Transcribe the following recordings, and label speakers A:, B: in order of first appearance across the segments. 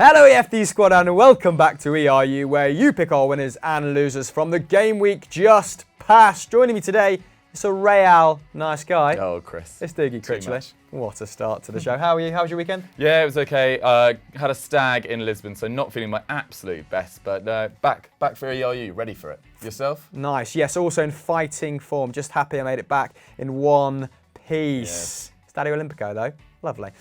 A: Hello EFD squad and welcome back to ERU, where you pick our winners and losers from the game week just past. Joining me today, it's a Real nice guy.
B: Oh, Chris.
A: It's Dougie Critchley. What a start to the show. How are you? How was your weekend?
B: Yeah, it was okay. Had a stag in Lisbon, so not feeling my absolute best, but back for ERU, ready for it. Yourself?
A: Nice. Yes, also in fighting form. Just happy I made it back in one piece.
B: Yes.
A: Stadio Olimpico though. Lovely.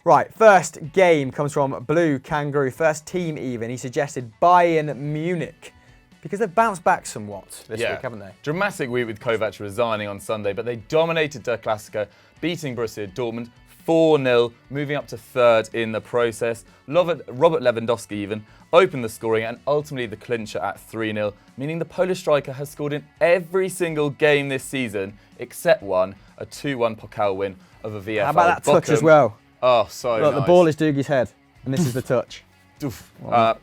A: Right, first game comes from Blue Kangaroo. First team even. He suggested Bayern Munich because they've bounced back somewhat this week, haven't they?
B: Dramatic week with Kovac resigning on Sunday, but they dominated Der Klassiker, beating Borussia Dortmund 4-0, moving up to third in the process. Robert Lewandowski even opened the scoring and ultimately the clincher at 3-0, meaning the Polish striker has scored in every single game this season except one, a 2-1 Pokal win over VfL.
A: How about that
B: Bochum.
A: touch as well?
B: Oh, so
A: Look,
B: nice.
A: the ball is Dougie's head, and this is the touch.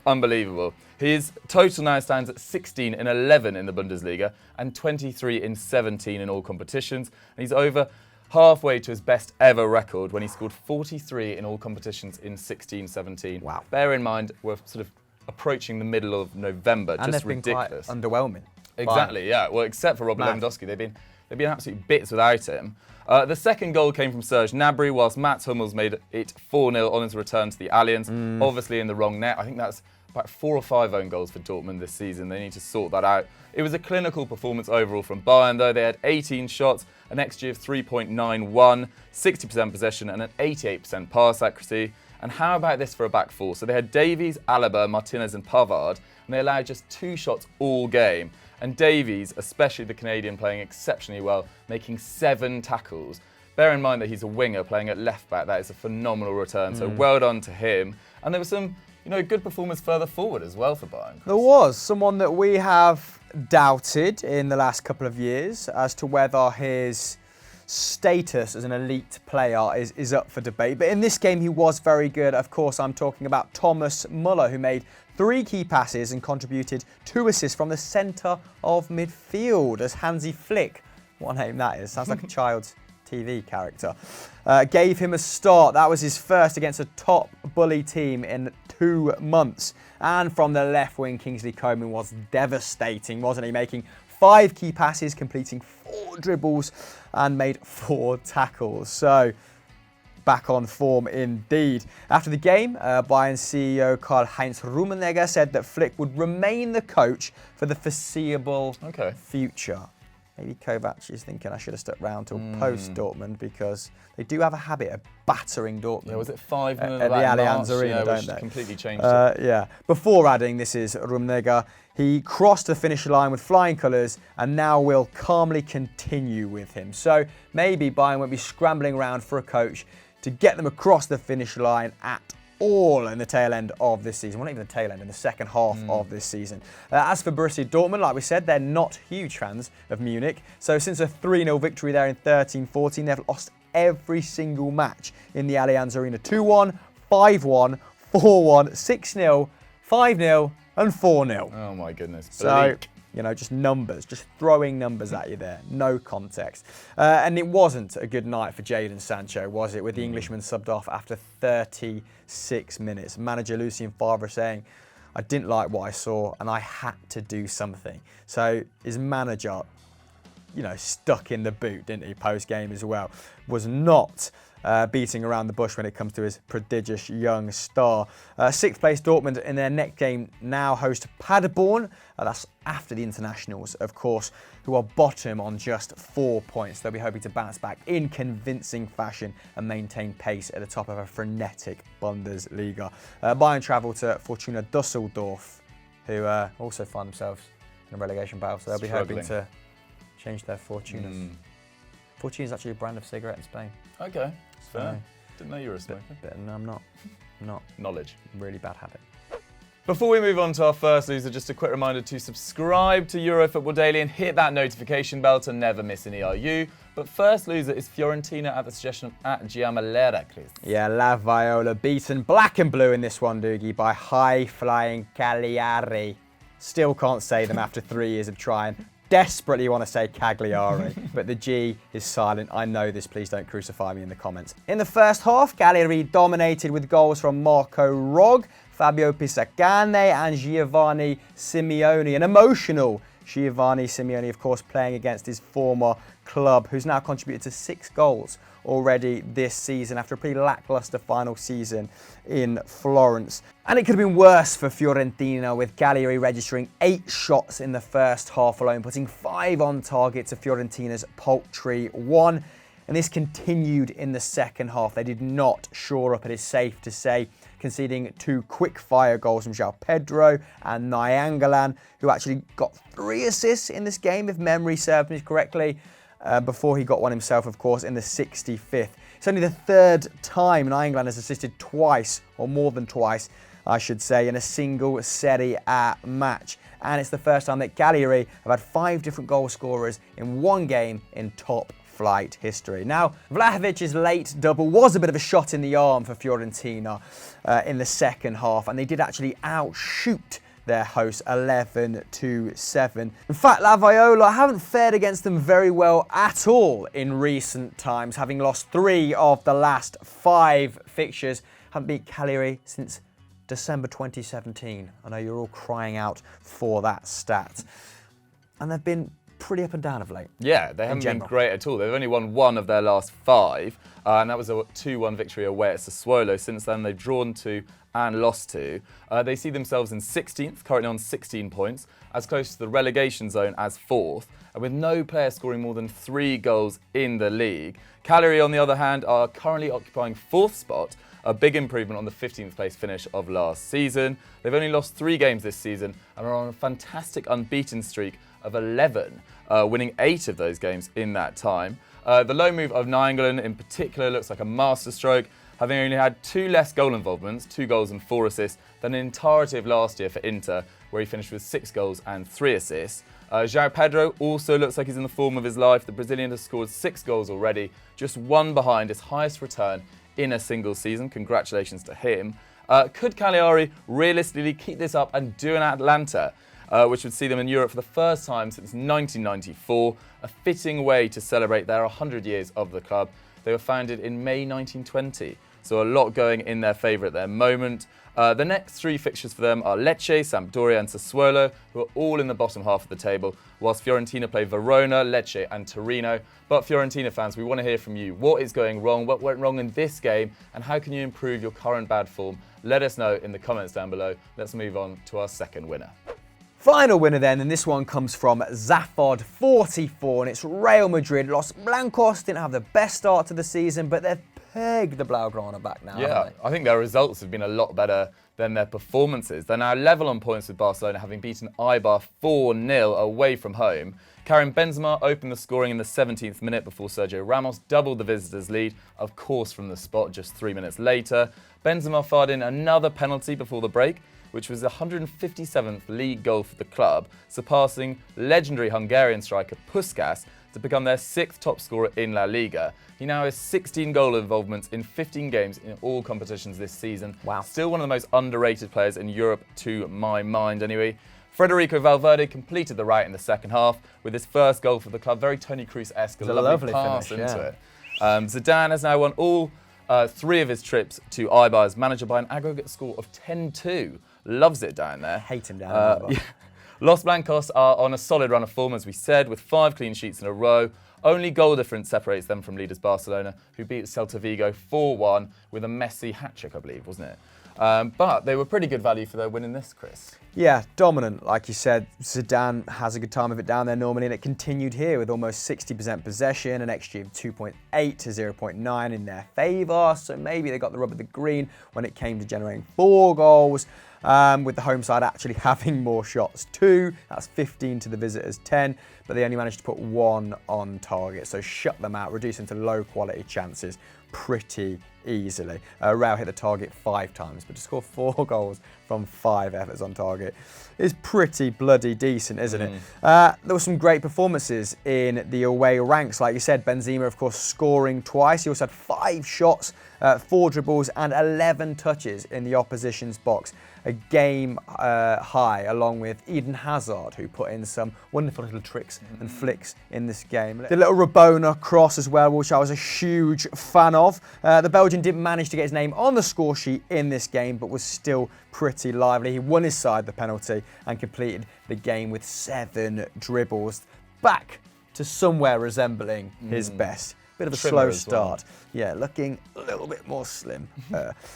B: Unbelievable. His total now stands at 16 in 11 in the Bundesliga and 23 in 17 in all competitions. And he's over halfway to his best ever record when he scored 43 in all competitions in 16-17.
A: Wow.
B: Bear in mind, we're sort of approaching the middle of November.
A: And
B: just
A: they've
B: ridiculous.
A: been quite underwhelming.
B: Exactly, yeah. Well, except for Robert Lewandowski, they've been absolute bits without him. The second goal came from Serge Gnabry, whilst Mats Hummels made it 4-0 on his return to the Allianz, obviously in the wrong net. I think that's about 4 or 5 own goals for Dortmund this season. They need to sort that out. It was a clinical performance overall from Bayern, though. They had 18 shots, an XG of 3.91, 60% possession, and an 88% pass accuracy. And how about this for a back four? So they had Davies, Alaba, Martinez, and Pavard, and they allowed just 2 shots all game. And Davies, especially the Canadian, playing exceptionally well, making 7 tackles. Bear in mind that he's a winger playing at left back. That is a phenomenal return. So well done to him. And there was some, good performance further forward as well for Bayern.
A: There was someone that we have doubted in the last couple of years as to whether his status as an elite player is up for debate. But in this game, he was very good. Of course, I'm talking about Thomas Muller, who made 3 key passes and contributed 2 assists from the centre of midfield as Hansi Flick, what name that is, sounds like a child's TV character, gave him a start. That was his first against a top bully team in 2 months. And from the left wing, Kingsley Coman was devastating, wasn't he? Making 5 key passes, completing 4 dribbles and made 4 tackles. So, back on form indeed. After the game, Bayern CEO Karl-Heinz Rummenigge said that Flick would remain the coach for the foreseeable future. Maybe Kovac is thinking I should have stuck round till post-Dortmund because they do have a habit of battering Dortmund.
B: Yeah, was it 5-0
A: at the Allianz Arena, don't they?
B: Completely changed it.
A: Yeah. Before adding, this is Rummenigge. He crossed the finish line with flying colours and now will calmly continue with him. So maybe Bayern won't be scrambling around for a coach to get them across the finish line at all in the tail end of this season. Well, not even the tail end, in the second half of this season. As for Borussia Dortmund, like we said, they're not huge fans of Munich. So since a 3-0 victory there in 13-14, they've lost every single match in the Allianz Arena. 2-1, 5-1, 4-1, 6-0, 5-0 and 4-0.
B: Oh my goodness.
A: So, just numbers, just throwing numbers at you there. No context. And it wasn't a good night for Jadon Sancho, was it? With the Englishman subbed off after 36 minutes. Manager Lucien Favre saying, I didn't like what I saw and I had to do something. So his manager, stuck in the boot, didn't he, post-game as well. Was not beating around the bush when it comes to his prodigious young star. 6th place Dortmund in their next game now host Paderborn. That's after the internationals, of course, who are bottom on just 4 points. They'll be hoping to bounce back in convincing fashion and maintain pace at the top of a frenetic Bundesliga. Bayern travel to Fortuna Düsseldorf, who also find themselves in a relegation battle, so they'll be hoping to change their fortunas. Fortuna is actually a brand of cigarette in Spain.
B: Okay, fair. Didn't know you were a smoker.
A: No, I'm not.
B: Knowledge.
A: Really bad habit.
B: Before we move on to our first loser, just a quick reminder to subscribe to EuroFootball Daily and hit that notification bell to never miss an ERU. But first loser is Fiorentina at the suggestion of @Giamalera, Chris.
A: Yeah, La Viola beaten black and blue in this one, Dougie, by high-flying Cagliari. Still can't say them after 3 years of trying. desperately want to say Cagliari, but the G is silent. I know this, please don't crucify me in the comments. In the first half, Cagliari dominated with goals from Marco Rog, Fabio Pisacane and Giovanni Simeone. An emotional Giovanni Simeone, of course, playing against his former club, who's now contributed to 6 goals already this season after a pretty lacklustre final season in Florence. And it could have been worse for Fiorentina, with Cagliari registering 8 shots in the first half alone, putting 5 on target to Fiorentina's paltry 1. And this continued in the second half. They did not shore up, it is safe to say, conceding 2 quick-fire goals from João Pedro and Nainggolan, who actually got 3 assists in this game, if memory serves me correctly, before he got one himself, of course, in the 65th. It's only the 3rd time Nainggolan has assisted twice, or more than twice, I should say, in a single Serie A match. And it's the first time that Cagliari have had 5 different goal scorers in one game in top flight history. Now, Vlahovic's late double was a bit of a shot in the arm for Fiorentina in the second half, and they did actually outshoot their hosts 11-7. In fact, La Viola haven't fared against them very well at all in recent times, having lost 3 of the last 5 fixtures. Haven't beat Cagliari since December 2017. I know you're all crying out for that stat. And they've been pretty up and down of late.
B: Yeah, they haven't been great at all. They've only won 1 of their last 5, and that was a 2-1 victory away at Sassuolo. Since then, they've drawn 2 and lost 2. They see themselves in 16th, currently on 16 points, as close to the relegation zone as 4th, and with no player scoring more than 3 goals in the league. Cagliari, on the other hand, are currently occupying 4th spot, a big improvement on the 15th place finish of last season. They've only lost 3 games this season and are on a fantastic unbeaten streak of 11, winning 8 of those games in that time. The low move of Nainggolan in particular looks like a masterstroke, having only had 2 less goal involvements, 2 goals and 4 assists, than the entirety of last year for Inter, where he finished with 6 goals and 3 assists. João Pedro also looks like he's in the form of his life. The Brazilian has scored 6 goals already, just 1 behind his highest return in a single season. Congratulations to him. Could Cagliari realistically keep this up and do an Atalanta, which would see them in Europe for the first time since 1994, a fitting way to celebrate their 100 years of the club. They were founded in May 1920, so a lot going in their favour at their moment. The next 3 fixtures for them are Lecce, Sampdoria and Sassuolo, who are all in the bottom half of the table, whilst Fiorentina play Verona, Lecce and Torino. But Fiorentina fans, we want to hear from you. What is going wrong? What went wrong in this game? And how can you improve your current bad form? Let us know in the comments down below. Let's move on to our second winner.
A: Final winner then, and this one comes from Zaphod 44, and it's Real Madrid. Los Blancos didn't have the best start to the season, but they've pegged the Blaugrana back now,
B: Yeah,
A: haven't they?
B: I think their results have been a lot better than their performances. They're now level on points with Barcelona, having beaten Eibar 4-0 away from home. Karim Benzema opened the scoring in the 17th minute before Sergio Ramos doubled the visitors' lead, of course from the spot just 3 minutes later. Benzema fired in another penalty before the break, which was the 157th league goal for the club, surpassing legendary Hungarian striker Puskás to become their 6th top scorer in La Liga. He now has 16 goal involvements in 15 games in all competitions this season.
A: Wow.
B: Still one of the most underrated players in Europe, to my mind anyway. Federico Valverde completed the right in the second half with his first goal for the club. Very Toni Kroos-esque, a lovely pass
A: finish,
B: into it. Zidane has now won all 3 of his trips to Eibar as manager by an aggregate score of 10-2. Loves it down there.
A: Hate him down there.
B: Yeah. Los Blancos are on a solid run of form, as we said, with 5 clean sheets in a row. Only goal difference separates them from leaders Barcelona, who beat Celta Vigo 4-1 with a Messi hat-trick, I believe, wasn't it? But they were pretty good value for their win in this, Chris.
A: Yeah, dominant. Like you said, Zidane has a good time of it down there normally, and it continued here with almost 60% possession, an XG of 2.8 to 0.9 in their favour. So maybe they got the rub of the green when it came to generating 4 goals. With the home side actually having more shots too. That's 15 to the visitors' 10, but they only managed to put 1 on target. So shut them out, reducing to low quality chances pretty easily. Real hit the target 5 times, but to score 4 goals from 5 efforts on target is pretty bloody decent, isn't it? There were some great performances in the away ranks. Like you said, Benzema, of course, scoring twice. He also had 5 shots 4 dribbles and 11 touches in the opposition's box. A game high, along with Eden Hazard, who put in some wonderful little tricks and flicks in this game. The little Rabona cross as well, which I was a huge fan of. The Belgian didn't manage to get his name on the score sheet in this game, but was still pretty lively. He won his side the penalty and completed the game with 7 dribbles. Back to somewhere resembling his best. Bit of a slow start. Yeah, looking a little bit more slim.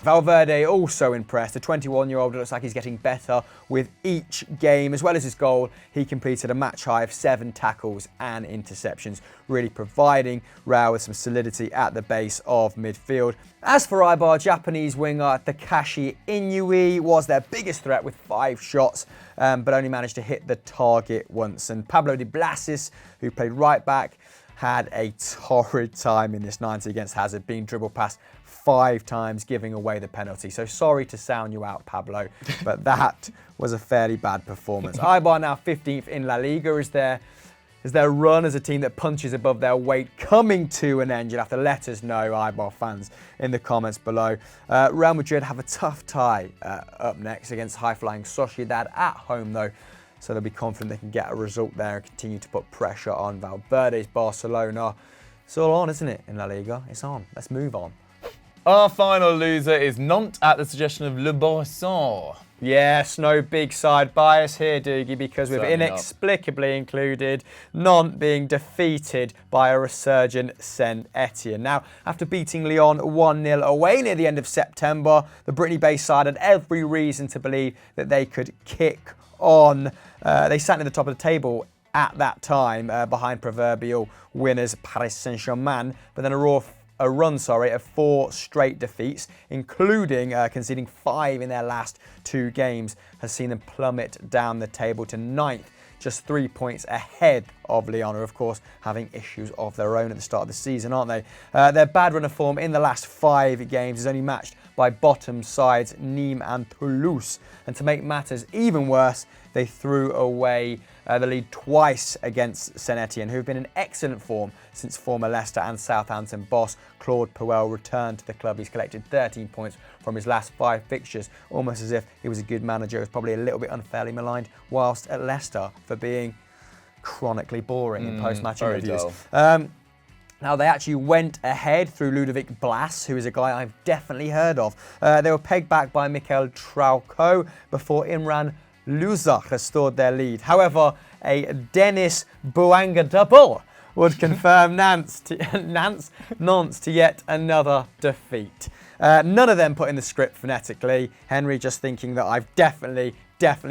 A: Valverde also impressed. The 21-year-old looks like he's getting better with each game. As well as his goal, he completed a match high of 7 tackles and interceptions, really providing Real with some solidity at the base of midfield. As for Eibar, Japanese winger Takashi Inui was their biggest threat with 5 shots, but only managed to hit the target once. And Pablo de Blasis, who played right back, had a torrid time in this 90 against Hazard, being dribbled past 5 times, giving away the penalty. So sorry to sound you out, Pablo, but that was a fairly bad performance. Eibar now 15th in La Liga. Is their run as a team that punches above their weight coming to an end? You'll have to let us know, Eibar fans, in the comments below. Real Madrid have a tough tie up next against high-flying Sociedad at home, though. So they'll be confident they can get a result there and continue to put pressure on Valverde's Barcelona. It's all on, isn't it, in La Liga? It's on. Let's move on.
B: Our final loser is Nantes at the suggestion of Le Boisson.
A: Yes, no big side bias here, Doogie, because we've
B: Certainly
A: inexplicably included Nantes being defeated by a resurgent Saint Etienne. Now, after beating Lyon 1-0 away near the end of September, the Brittany-based side had every reason to believe that they could kick on. They sat near the top of the table at that time, behind proverbial winners Paris Saint-Germain, but then a run of 4 straight defeats, including conceding 5 in their last 2 games, has seen them plummet down the table to 9th, just 3 points ahead of Lyon, who of course having issues of their own at the start of the season, aren't they? Their bad run of form in the last 5 games is only matched by bottom sides Nîmes and Toulouse. And to make matters even worse, they threw away the lead twice against Saint Etienne, who have been in excellent form since former Leicester and Southampton boss Claude Puel returned to the club. He's collected 13 points from his last 5 fixtures, almost as if he was a good manager. He was probably a little bit unfairly maligned whilst at Leicester for being chronically boring in post-match interviews. Now, they actually went ahead through Ludovic Blas, who is a guy I've definitely heard of. They were pegged back by Mikel Trauco before Imran Luzak restored their lead. However, a Dennis Bouanga double would confirm Nantes to yet another defeat. None of them put in the script phonetically. Henry just thinking that I've definitely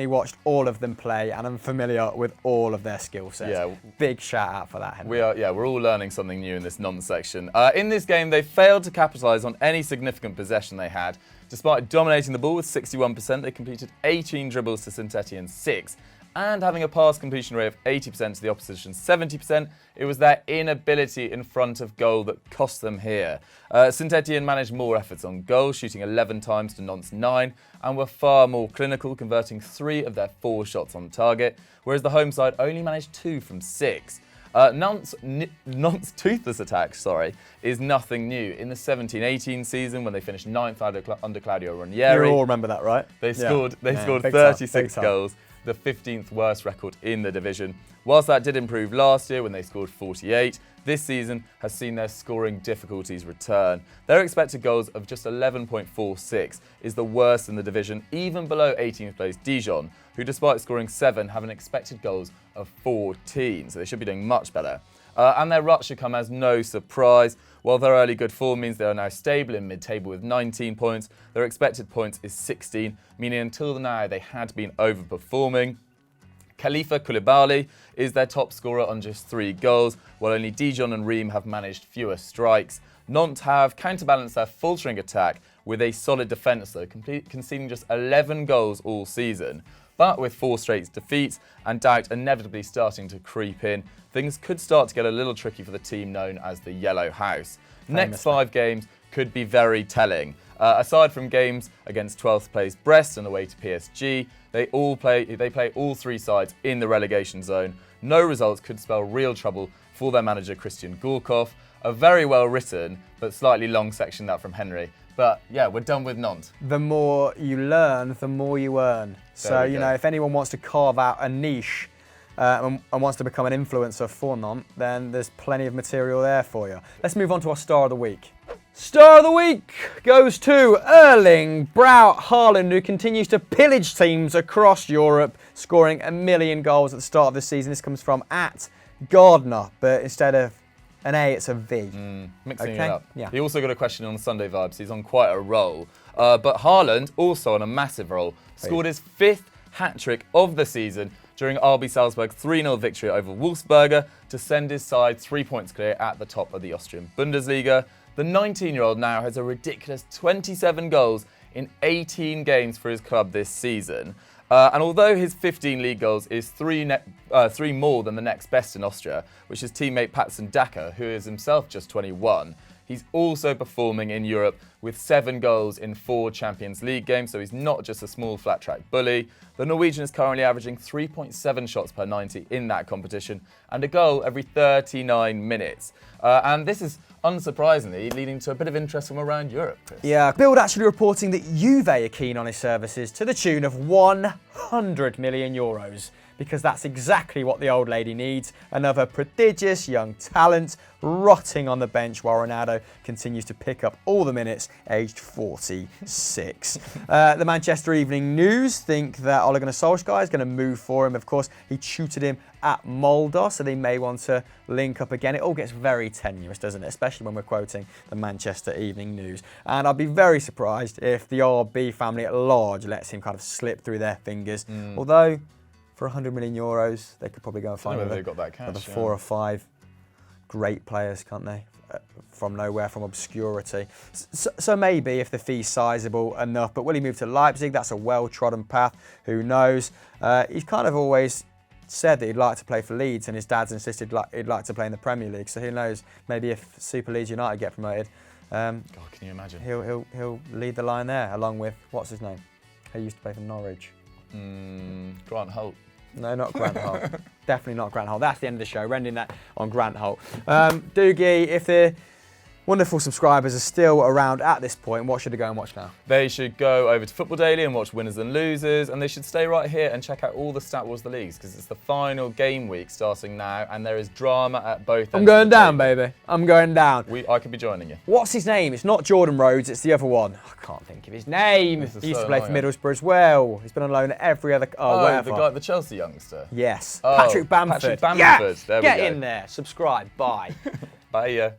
A: watched all of them play and I'm familiar with all of their skill sets. Yeah. Big shout out for that, Henry.
B: We're all learning something new in this Nantes section. In this game, they failed to capitalise on any significant possession they had. Despite dominating the ball with 61%, they completed 18 dribbles to Saint Etienne's 6. And having a pass completion rate of 80% to the opposition's 70%, it was their inability in front of goal that cost them here. Saint Etienne managed more efforts on goal, shooting 11 times to Nantes' 9, and were far more clinical, converting 3 of their 4 shots on target, whereas the home side only managed 2 from 6. Nantes' toothless attack, is nothing new. In the 17-18 season, when they finished 9th under Claudio Ranieri,
A: you all remember that, right?
B: They scored 36 goals. The 15th worst record in the division. Whilst that did improve last year when they scored 48, this season has seen their scoring difficulties return. Their expected goals of just 11.46 is the worst in the division, even below 18th place Dijon, who despite scoring 7 have an expected goals of 14, so they should be doing much better. And their rut should come as no surprise. While their early good form means they are now stable in mid-table with 19 points, their expected points is 16, meaning until now they had been overperforming. Khalifa Koulibaly is their top scorer on just 3 goals, while only Dijon and Reims have managed fewer strikes. Nantes have counterbalanced their faltering attack with a solid defence, though, conceding just 11 goals all season. But with 4 straight defeats and doubt inevitably starting to creep in, things could start to get a little tricky for the team known as the Yellow House. Next 5 games could be very telling. Aside from games against 12th place Brest and away to PSG, they play all 3 sides in the relegation zone. No results could spell real trouble for their manager Christian Gourcuff. A very well written, but slightly long section that from Henry. But yeah, we're done with Nantes.
A: The more you learn, the more you earn. So, you know, if anyone wants to carve out a niche and wants to become an influencer for Nantes, then there's plenty of material there for you. Let's move on to our star of the week. Star of the week goes to Erling Braut Haaland, who continues to pillage teams across Europe, scoring 1 million goals at the start of the season. This comes from @Gardner, but instead of an A, it's a V.
B: Mixing it up.
A: Yeah.
B: He also got a question on Sunday Vibes. He's on quite a roll. But Haaland, also on a massive roll, scored his 5th hat-trick of the season during RB Salzburg's 3-0 victory over Wolfsberger to send his side 3 points clear at the top of the Austrian Bundesliga. The 19-year-old now has a ridiculous 27 goals in 18 games for his club this season. And although his 15 league goals is three more than the next best in Austria, which is teammate Patson Daka, who is himself just 21, he's also performing in Europe with 7 goals in 4 Champions League games, so he's not just a small flat-track bully. The Norwegian is currently averaging 3.7 shots per 90 in that competition and a goal every 39 minutes. And this is unsurprisingly leading to a bit of interest from around Europe, Chris.
A: Yeah, Bild actually reporting that Juve are keen on his services to the tune of 100 million euros, because that's exactly what the old lady needs. Another prodigious young talent rotting on the bench while Ronaldo continues to pick up all the minutes, aged 46. The Manchester Evening News think that Ole Gunnar Solskjaer is going to move for him. Of course, he tutored him at Mulder, so they may want to link up again. It all gets very tenuous, doesn't it? Especially when we're quoting the Manchester Evening News. And I'd be very surprised if the RB family at large lets him kind of slip through their fingers. Although, for 100 million euros, they could probably go and find
B: they've got that cash,
A: 4 or 5 great players, can't they? From nowhere, from obscurity. So maybe if the fee's sizable enough, but will he move to Leipzig? That's a well-trodden path. Who knows? He's kind of always said that he'd like to play for Leeds, and his dad's insisted he'd like to play in the Premier League. So who knows? Maybe if Super Leeds United get promoted,
B: God, can you imagine?
A: He'll lead the line there, along with what's his name? He used to play for Norwich.
B: Grant Holt.
A: No, not Grant Holt. Definitely not Grant Holt. That's the end of the show. We're ending that on Grant Holt. Doogie, if the wonderful subscribers are still around at this point, what should they go and watch now?
B: They should go over to Football Daily and watch Winners and Losers, and they should stay right here and check out all the Stat Wars the Leagues, because it's the final game week starting now, and there is drama at both ends.
A: I'm going down, baby. I'm going down.
B: I could be joining you.
A: What's his name? It's not Jordan Rhodes, it's the other one. I can't think of his name. He used to play for Middlesbrough as well. He's been on loan at every other...
B: the Chelsea youngster.
A: Yes. Patrick Bamford.
B: Patrick Bamford.
A: Yeah. Get in there. Subscribe. Bye.
B: Bye.